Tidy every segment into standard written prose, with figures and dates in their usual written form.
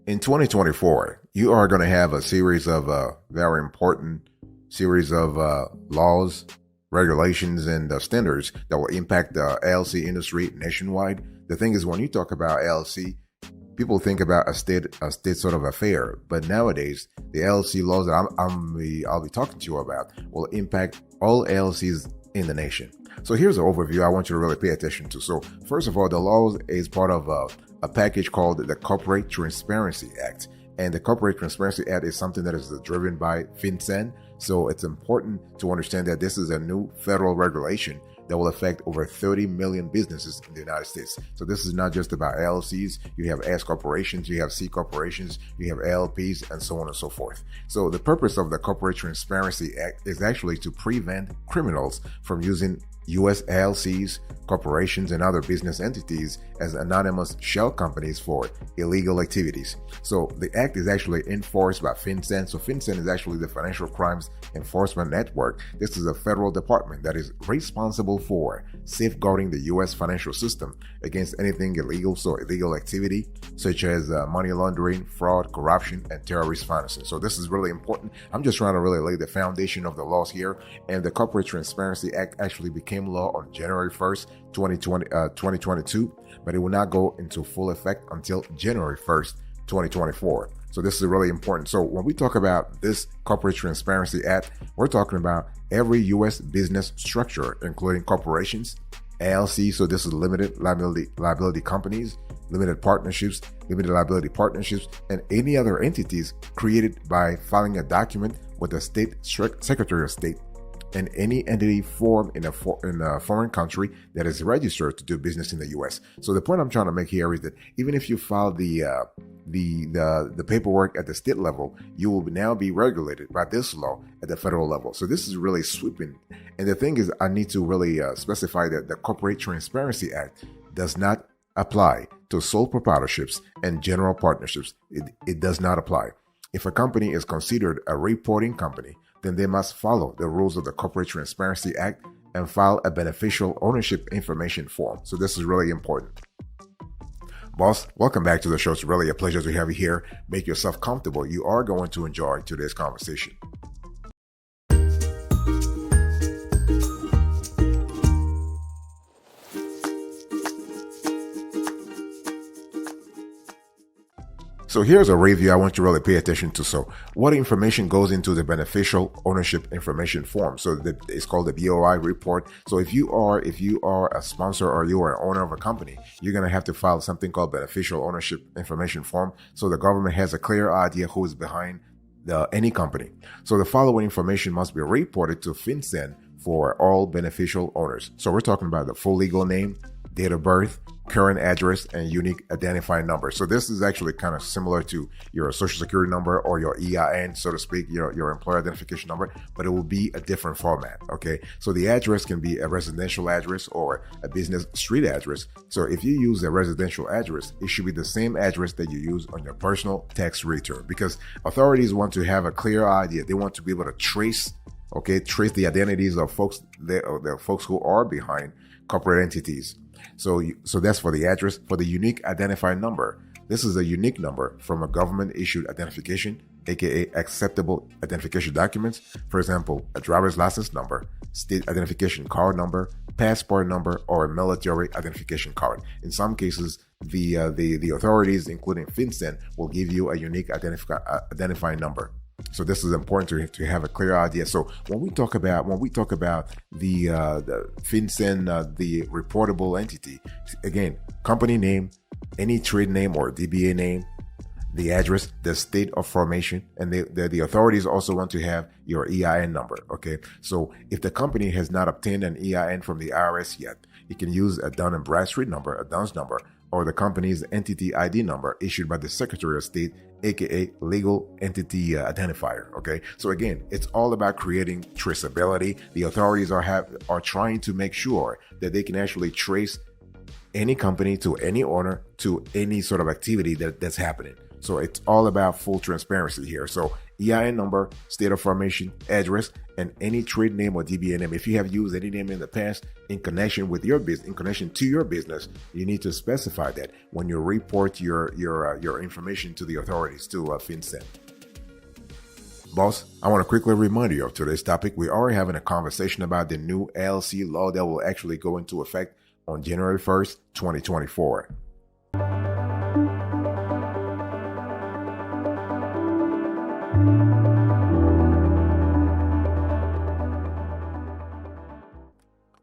In 2024, you are going to have a series of very important series of laws, regulations, and standards that will impact the LLC industry nationwide. The thing is, when you talk about LLC, people think about a state sort of affair, but nowadays the LLC laws that I'll be talking to you about will impact all LLCs in the nation. So here's an overview I want you to really pay attention to. So first of all, the laws is part of a package called the Corporate Transparency Act. And the Corporate Transparency Act is something that is driven by FinCEN. So it's important to understand that this is a new federal regulation that will affect over 30 million businesses in the United States. So this is not just about LLCs. You have S corporations, you have C corporations, you have LLPs, and so on and so forth. So the purpose of the Corporate Transparency Act is actually to prevent criminals from using U.S. LLCs, corporations, and other business entities as anonymous shell companies for illegal activities. So the act is actually enforced by FinCEN. So FinCEN is actually the Financial Crimes Enforcement Network. This is a federal department that is responsible for safeguarding the U.S. financial system against anything illegal, so illegal activity such as money laundering, fraud, corruption, and terrorist financing. So this is really important. I'm just trying to really lay the foundation of the laws here. And the Corporate Transparency Act actually became law on January 1st, 2022, but it will not go into full effect until January 1st, 2024. So this is really important. So when we talk about this Corporate Transparency Act, we're talking about every U.S. business structure, including corporations, LLC, so this is limited liability companies, limited partnerships, limited liability partnerships, and any other entities created by filing a document with the state Secretary of State, and any entity formed in a foreign country that is registered to do business in the U.S. So the point I'm trying to make here is that even if you file the paperwork at the state level, you will now be regulated by this law at the federal level. So this is really sweeping. And the thing is, I need to really specify that the Corporate Transparency Act does not apply to sole proprietorships and general partnerships. It does not apply. If a company is considered a reporting company, then they must follow the rules of the Corporate Transparency Act and file a beneficial ownership information form. So this is really important. Boss, welcome back to the show. It's really a pleasure to have you here. Make yourself comfortable. You are going to enjoy today's conversation. So here's a review I want you to really pay attention to. So what information goes into the beneficial ownership information form? So it's called the BOI report. So if you are a sponsor or you are an owner of a company, you're going to have to file something called beneficial ownership information form. So the government has a clear idea who is behind any company. So the following information must be reported to FinCEN for all beneficial owners. So we're talking about the full legal name, date of birth, current address, and unique identifying number. So this is actually kind of similar to your social security number or your EIN, so to speak, your employer identification number, but it will be a different format. Okay. So the address can be a residential address or a business street address. So if you use a residential address, it should be the same address that you use on your personal tax return, because authorities want to have a clear idea. They want to be able to trace the identities of folks, the folks who are behind corporate entities. So that's for the address. For the unique identifying number, this is a unique number from a government issued identification, aka acceptable identification documents. For example, a driver's license number, state identification card number, passport number, or a military identification card. In some cases, the authorities, including FinCEN, will give you a unique identifying number. So this is important to have a clear idea. So when we talk about the FinCEN, the reportable entity, again, company name, any trade name or DBA name, the address, the state of formation, and the authorities also want to have your EIN number. Okay, so if the company has not obtained an EIN from the IRS yet, it can use a Dun and Bradstreet number, a DUNS number, or the company's entity ID number issued by the Secretary of State, aka legal entity identifier. Okay, so again, it's all about creating traceability. The authorities are trying to make sure that they can actually trace any company to any owner to any sort of activity that's happening. So it's all about full transparency here. So EIN number, state of formation, address, and any trade name or DBA name. If you have used any name in the past in connection with your business, in connection to your business, you need to specify that when you report your information to the authorities, to FinCEN. Boss, I want to quickly remind you of today's topic. We are having a conversation about the new LLC law that will actually go into effect on January 1st, 2024.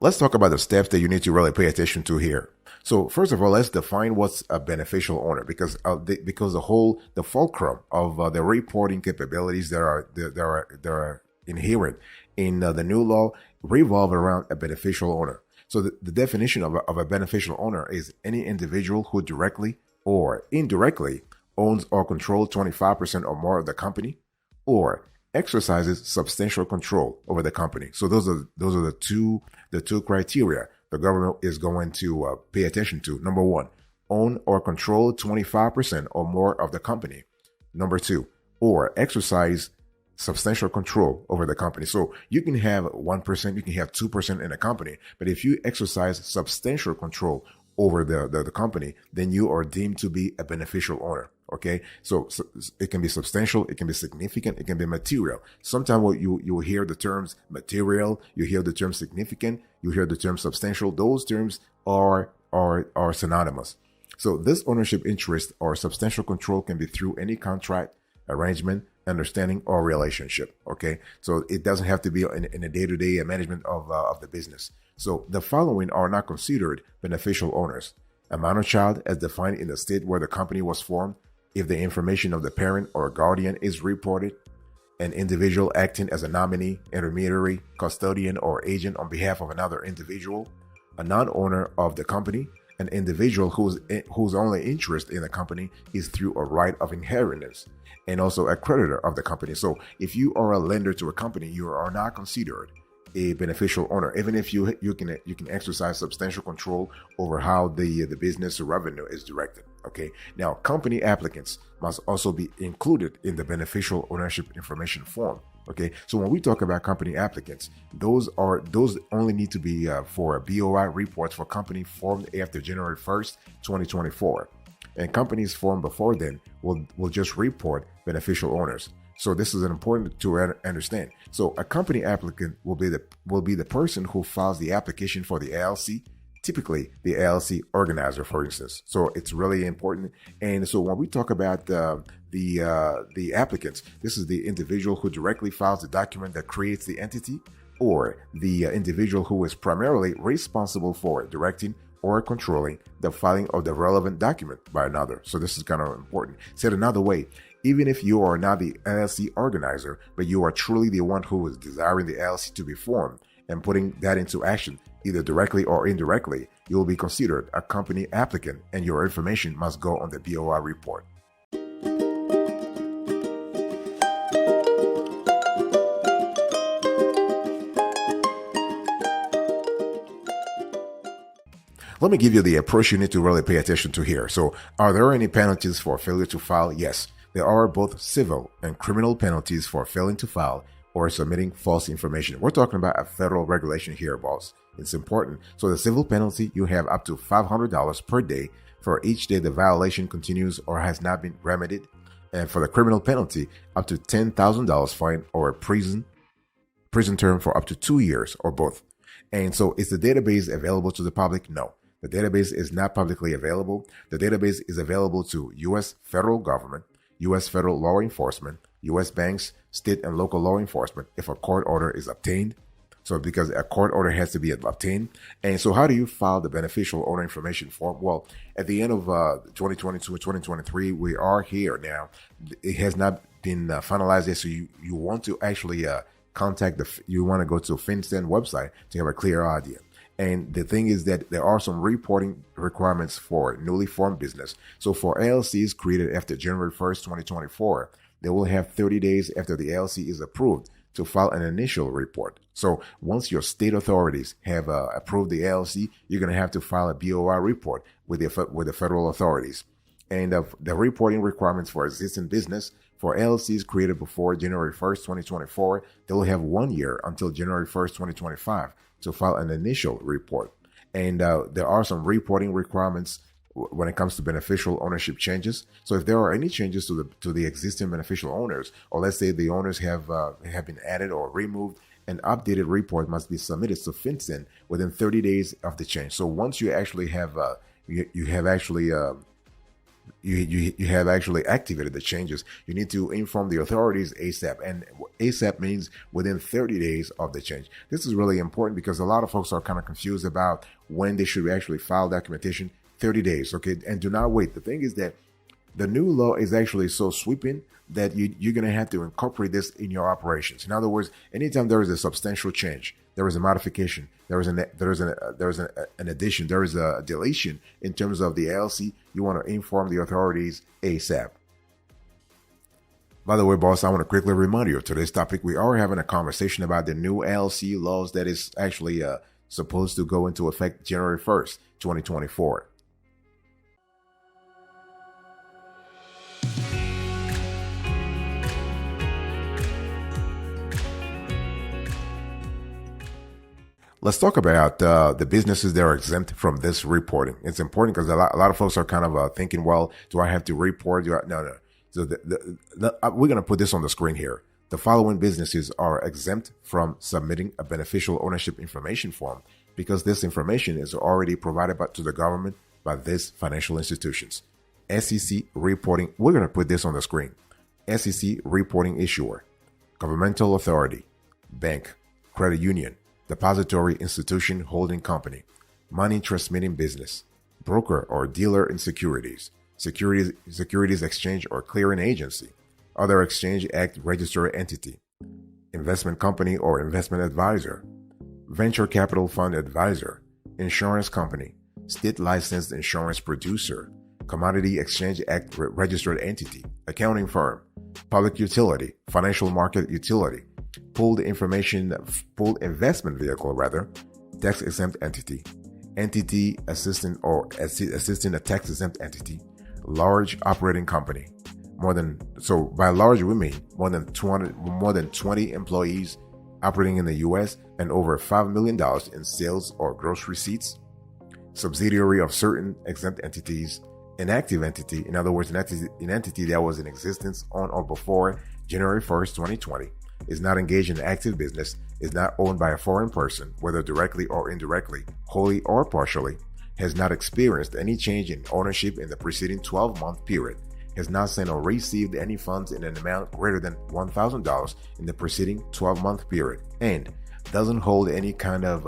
Let's talk about the steps that you need to really pay attention to here. So first of all, let's define what's a beneficial owner, because the fulcrum of the reporting capabilities that are inherent in the new law revolve around a beneficial owner. So the definition of a beneficial owner is any individual who directly or indirectly owns or controls 25% or more of the company, or exercises substantial control over the company. So those are the two criteria the government is going to pay attention to. Number one, own or control 25% or more of the company. Number two, or exercise substantial control over the company. So you can have 1%, you can have 2% in a company, but if you exercise substantial control over the company, then you are deemed to be a beneficial owner. Okay, so it can be substantial, it can be significant, it can be material. Sometimes you will hear the terms material, you hear the term significant, you hear the term substantial. Those terms are synonymous. So this ownership interest or substantial control can be through any contract, arrangement, understanding, or relationship. Okay, so it doesn't have to be in a day-to-day management of the business. So the following are not considered beneficial owners: a minor child as defined in the state where the company was formed, if the information of the parent or guardian is reported, an individual acting as a nominee, intermediary, custodian, or agent on behalf of another individual, a non-owner of the company, an individual whose only interest in the company is through a right of inheritance, and also a creditor of the company. So if you are a lender to a company, you are not considered a beneficial owner, even if you can exercise substantial control over how the business revenue is directed. Okay, now company applicants must also be included in the beneficial ownership information form. Okay, so when we talk about company applicants, those only need to be for BOI reports for company formed after January 1st, 2024, and companies formed before then will just report beneficial owners. So this is important to understand. So a company applicant will be the person who files the application for the LLC, typically the LLC organizer, for instance. So it's really important. And so when we talk about the applicants, this is the individual who directly files the document that creates the entity, or the individual who is primarily responsible for directing or controlling the filing of the relevant document by another. So this is kind of important. Said another way, even if you are not the LLC organizer, but you are truly the one who is desiring the LLC to be formed and putting that into action, either directly or indirectly, you will be considered a company applicant, and your information must go on the BOI report. Let me give you the approach you need to really pay attention to here. So are there any penalties for failure to file? Yes. There are both civil and criminal penalties for failing to file or submitting false information. We're talking about a federal regulation here, boss. It's important. So the civil penalty, you have up to $500 per day for each day the violation continues or has not been remedied. And for the criminal penalty, up to $10,000 fine or a prison term for up to 2 years, or both. And so is the database available to the public? No. The database is not publicly available. The database is available to U.S. federal government, U.S. federal law enforcement, U.S. banks, state and local law enforcement if a court order is obtained. So because a court order has to be obtained. And so how do you file the beneficial owner information form? Well, at the end of 2022 and 2023, we are here now. It has not been finalized yet. So you want to actually you want to go to FinCEN website to have a clear idea. And the thing is that there are some reporting requirements for newly formed business. So for LLCs created after January 1st, 2024, they will have 30 days after the LLC is approved to file an initial report. So once your state authorities have approved the LLC, you're going to have to file a BOI report with the federal authorities. And the reporting requirements for existing business for LLCs created before January 1st, 2024, they will have 1 year until January 1st, 2025 to file an initial report. And there are some reporting requirements when it comes to beneficial ownership changes. So if there are any changes to the existing beneficial owners, or let's say the owners have been added or removed, an updated report must be submitted to FinCEN within 30 days of the change. So once you actually have you have actually activated the changes, you need to inform the authorities ASAP. And ASAP means within 30 days of the change. This is really important because a lot of folks are kind of confused about when they should actually file documentation. 30 days, okay? And do not wait. The thing is that the new law is actually so sweeping that you're going to have to incorporate this in your operations. In other words, anytime there is a substantial change, there is a modification, there is an addition, there is a deletion in terms of the LLC, you want to inform the authorities ASAP. By the way, boss, I want to quickly remind you of today's topic. We are having a conversation about the new LLC laws that is actually supposed to go into effect January 1st, 2024. Let's talk about the businesses that are exempt from this reporting. It's important because a lot of folks are kind of thinking, well, do I have to report? No. So we're going to put this on the screen here. The following businesses are exempt from submitting a beneficial ownership information form because this information is already provided to the government by these financial institutions. SEC reporting, we're going to put this on the screen. SEC reporting issuer, governmental authority, bank, credit union, depository institution holding company, money transmitting business, broker or dealer in securities, securities exchange or clearing agency, other Exchange Act registered entity, investment company or investment advisor, venture capital fund advisor, insurance company, state licensed insurance producer, Commodity Exchange Act registered entity, accounting firm, public utility, financial market utility, pooled investment vehicle, tax exempt entity assisting a tax exempt entity, large operating company. By large we mean more than 20 employees operating in the U.S. and over $5 million in sales or gross receipts, subsidiary of certain exempt entities, inactive entity, in other words, an entity that was in existence on or before January 1st, 2020, is not engaged in active business, is not owned by a foreign person, whether directly or indirectly, wholly or partially, has not experienced any change in ownership in the preceding 12-month period, has not sent or received any funds in an amount greater than $1,000 in the preceding 12-month period, and doesn't hold any kind of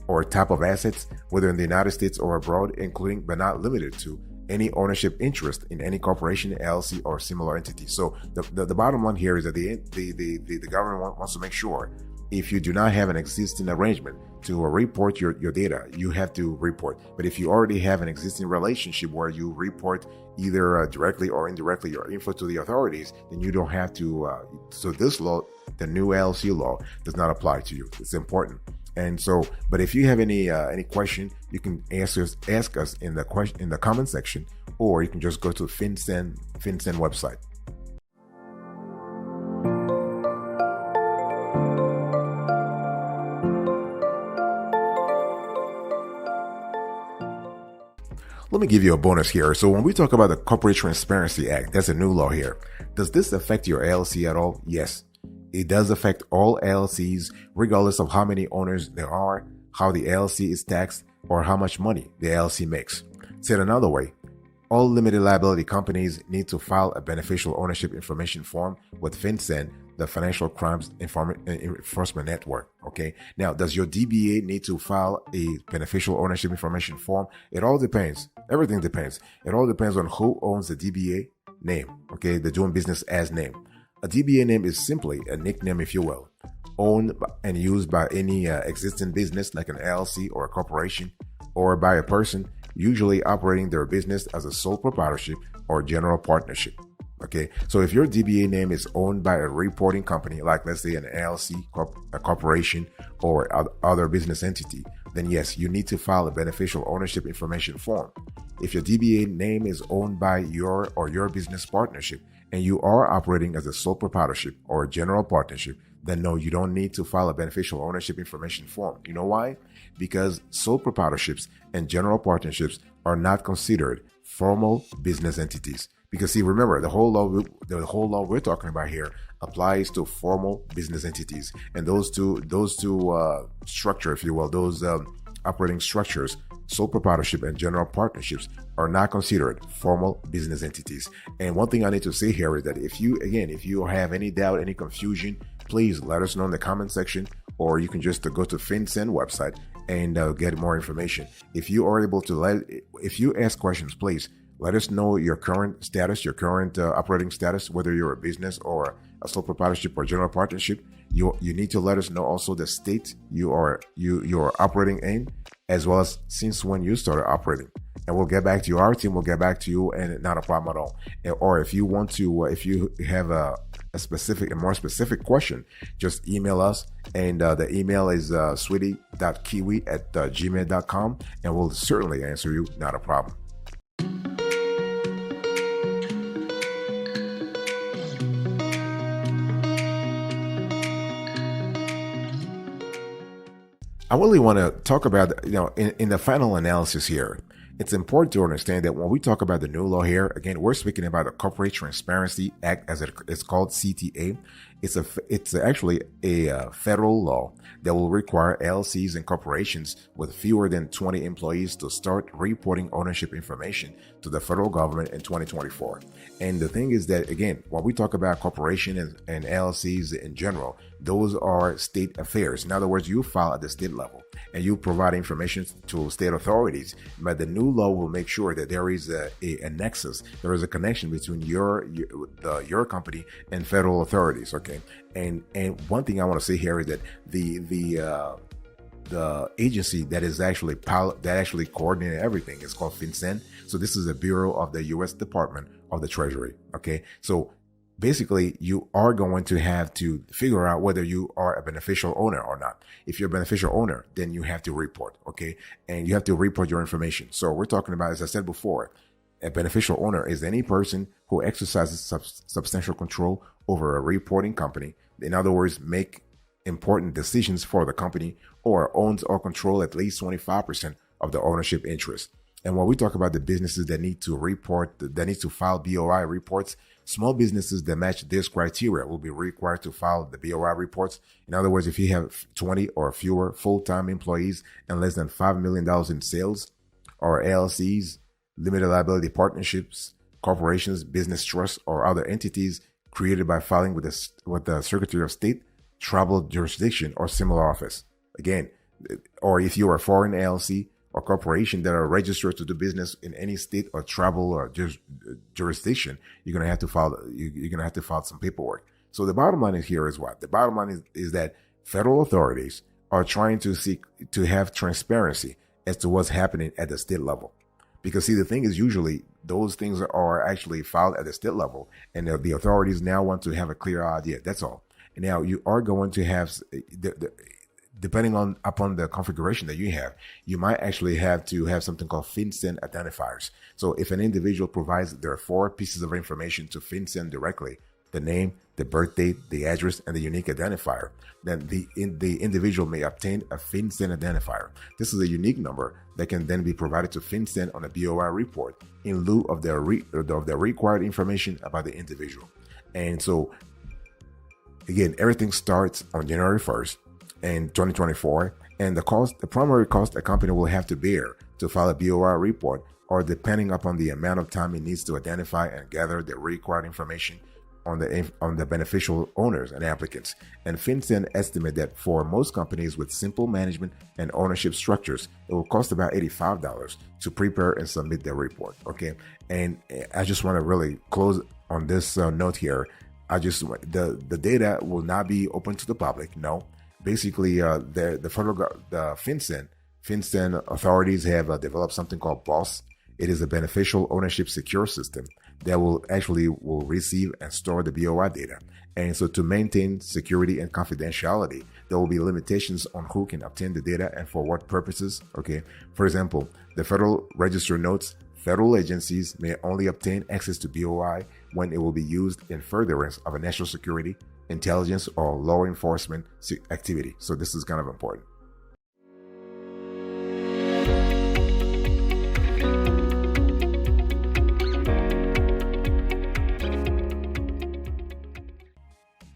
or type of assets, whether in the United States or abroad, including but not limited to any ownership interest in any corporation, LLC, or similar entity. So the bottom line here is that the government wants to make sure if you do not have an existing arrangement to report your data, you have to report. But if you already have an existing relationship where you report either directly or indirectly your info to the authorities, then you don't have to. So this law, the new LLC law, does not apply to you. It's important. And so, but if you have any question, you can ask us in the comment section, or you can just go to FinCEN website. Let me give you a bonus here. So when we talk about the Corporate Transparency Act, that's a new law here. Does this affect your LLC at all? Yes. It does affect all LLCs, regardless of how many owners there are, how the LLC is taxed, or how much money the LLC makes. Said another way, all limited liability companies need to file a beneficial ownership information form with FinCEN, the Financial Crimes Enforcement Network. Okay. Now, does your DBA need to file a beneficial ownership information form? It all depends. Everything depends. It all depends on who owns the DBA name. Okay. The doing business as name. A DBA name is simply a nickname, if you will, owned and used by any existing business like an LLC or a corporation, or by a person usually operating their business as a sole proprietorship or general partnership. Okay, so if your DBA name is owned by a reporting company, like let's say an LLC, a corporation, or other business entity, then yes, you need to file a beneficial ownership information form. If your DBA name is owned by your or your business partnership and you are operating as a sole proprietorship or a general partnership, then no, you don't need to file a beneficial ownership information form. You know why? Because sole proprietorships and general partnerships are not considered formal business entities. Because see, remember, the whole law we're talking about here applies to formal business entities, and those two structure, if you will, those operating structures, sole proprietorship and general partnerships, are not considered formal business entities. And one thing I need to say here is that if you have any doubt, any confusion, please let us know in the comment section, or you can just go to FinCEN website and get more information. If you are able to if you ask questions, please let us know your current status, your current operating status, whether you're a business or a sole proprietorship or general partnership. You need to let us know also the state you are operating in, as well as since when you started operating. And we'll get back to you. Our team will get back to you, and not a problem at all. Or if you want to, if you have a more specific question, just email us. And the email is sweetie.kiwi@gmail.com, and we'll certainly answer you. Not a problem. I really want to talk about, in the final analysis here, it's important to understand that when we talk about the new law here, again, we're speaking about the Corporate Transparency Act, as it's called, CTA. It's actually a federal law that will require LLCs and corporations with fewer than 20 employees to start reporting ownership information to the federal government in 2024. And the thing is that, again, when we talk about corporations and LLCs in general, those are state affairs. In other words, you file at the state level and you provide information to state authorities. But the new law will make sure that there is a nexus, there is a connection between your company and federal authorities. Okay, and one thing I want to say here is that the agency that is actually coordinating everything is called FinCEN. So this is a bureau of the U.S. Department of the Treasury. Okay, so basically, you are going to have to figure out whether you are a beneficial owner or not. If you're a beneficial owner, then you have to report, okay? And you have to report your information. So we're talking about, as I said before, a beneficial owner is any person who exercises substantial control over a reporting company. In other words, make important decisions for the company, or owns or control at least 25% of the ownership interest. And when we talk about the businesses that need to report, that need to file BOI reports, small businesses that match this criteria will be required to file the BOI reports. In other words, if you have 20 or fewer full-time employees and less than $5 million in sales, or LLCs, limited liability partnerships, corporations, business trusts, or other entities created by filing with the Secretary of State, tribal jurisdiction, or similar office. Again, or if you are a foreign LLC or corporation that are registered to do business in any state or tribal or jurisdiction, you're going to have to file. You're going to have to file some paperwork. So the bottom line is here is what? The bottom line is that federal authorities are trying to have transparency as to what's happening at the state level. Because see, the thing is, usually those things are actually filed at the state level, and the authorities now want to have a clear idea. That's all. And now you are going to have depending upon the configuration that you have, you might actually have to have something called FinCEN identifiers. So if an individual provides their 4 pieces of information to FinCEN directly, the name, the birth date, the address, and the unique identifier, then the individual may obtain a FinCEN identifier. This is a unique number that can then be provided to FinCEN on a BOI report in lieu of the required information about the individual. And so, again, everything starts on January 1st. In 2024, and the primary cost a company will have to bear to file a BOI report, or depending upon the amount of time it needs to identify and gather the required information on the beneficial owners and applicants. And FinCEN estimate that for most companies with simple management and ownership structures, it will cost about $85 to prepare and submit their report. Okay, and I just want to really close on this note here. The data will not be open to the public. No. Basically, the FinCEN authorities have developed something called BOSS. It is a beneficial ownership secure system that will receive and store the BOI data. And so to maintain security and confidentiality, there will be limitations on who can obtain the data and for what purposes. Okay. For example, the Federal Register notes Federal agencies may only obtain access to BOI when it will be used in furtherance of a national security, intelligence, or law enforcement activity. So this is kind of important.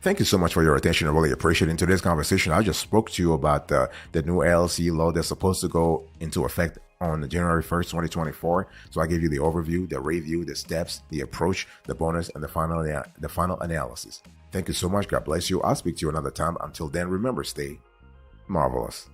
Thank you so much for your attention. I really appreciate it. In today's conversation, I just spoke to you about the new LLC law that's supposed to go into effect on January 1st, 2024. So I gave you the overview, the review, the steps, the approach, the bonus, and the final analysis. Thank you so much. God bless you. I'll speak to you another time. Until then, remember, stay marvelous.